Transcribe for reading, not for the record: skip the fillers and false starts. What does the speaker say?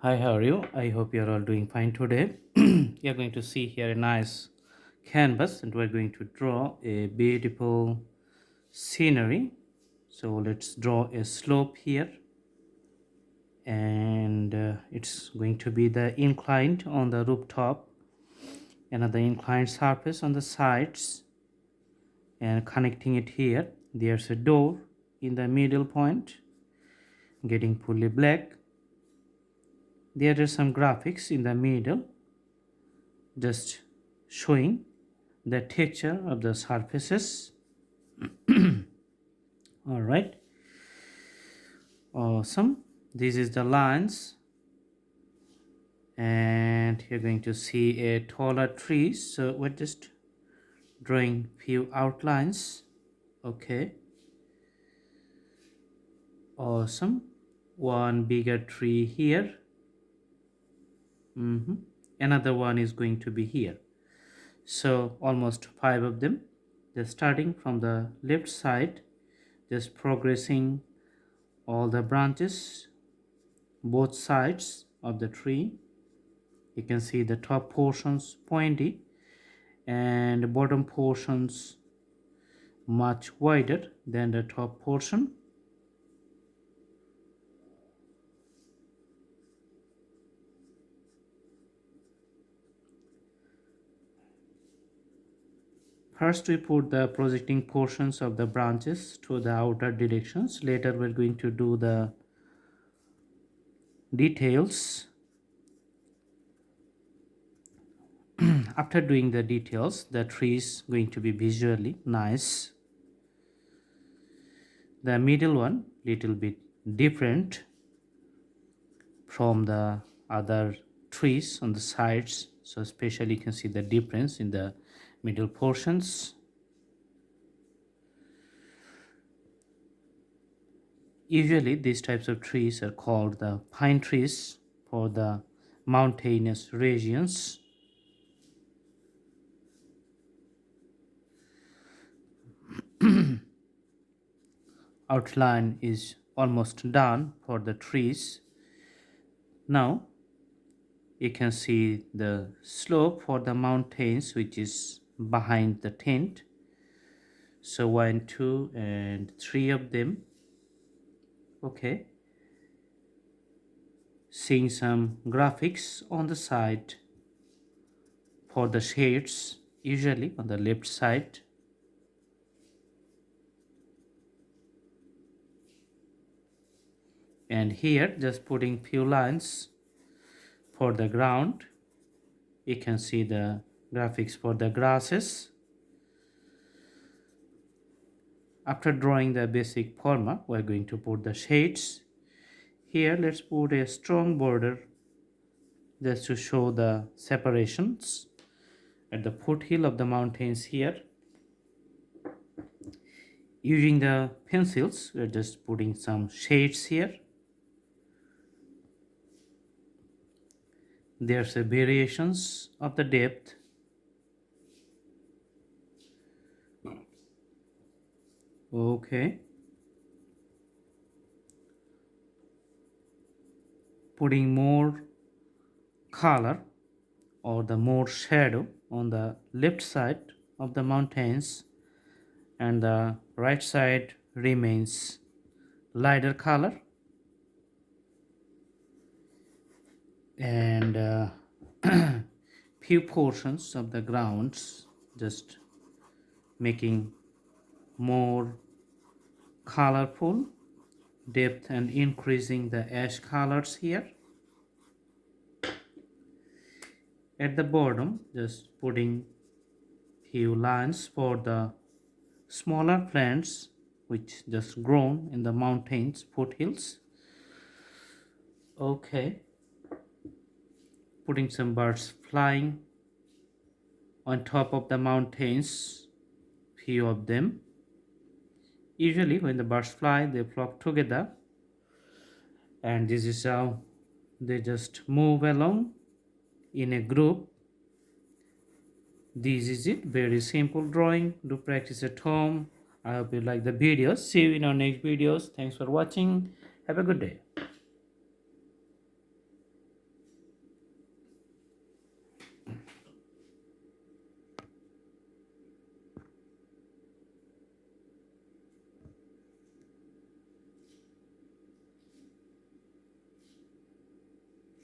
Hi, how are you? I hope you're all doing fine today. You're going to see here a nice canvas and we're going to draw a beautiful scenery. So let's draw a slope here and it's going to be the inclined on the rooftop, another inclined surface on the sides, and connecting it here. There's a door in the middle point getting fully black. There are some graphics in the middle just showing the texture of the surfaces. All right, awesome. This is the lines, and you're going to see a taller tree, so we're just drawing few outlines. Okay, awesome. One bigger tree here. Another one is going to be here, so almost five of them. Just starting from the left side, just progressing all the branches both sides of the tree. You can see the top portions pointy and bottom portions much wider than the top portion. First we put the projecting portions of the branches to the outer directions. Later we're going to do the details. After doing the details, the tree is going to be visually nice. The middle one little bit different from the other trees on the sides, so especially you can see the difference in the middle portions. Usually these types of trees are called the pine trees for the mountainous regions. Outline is almost done for the trees. Now you can see the slope for the mountains, which is behind the tent. So 1, 2 and 3 of them. Okay, seeing some graphics on the side for the shades, usually on the left side. And here just putting few lines for the ground. You can see the graphics for the grasses. After drawing the basic forma, we're going to put the shades. Here let's put a strong border just to show the separations at the foothill of the mountains here. Using the pencils, we're just putting some shades here. There's a variations of the depth. Okay, putting more color or the more shadow on the left side of the mountains, and the right side remains lighter color. And few portions of the grounds just making more colorful depth and increasing the ash colors here. At the bottom just putting few lines for the smaller plants which just grown in the mountains foothills. Okay, putting some birds flying on top of the mountains, few of them. Usually when the birds fly, they flock together, and this is how they just move along in a group. This is it, very simple drawing. Do practice at home. I hope you like the videos. See you in our next videos. Thanks for watching. Have a good day.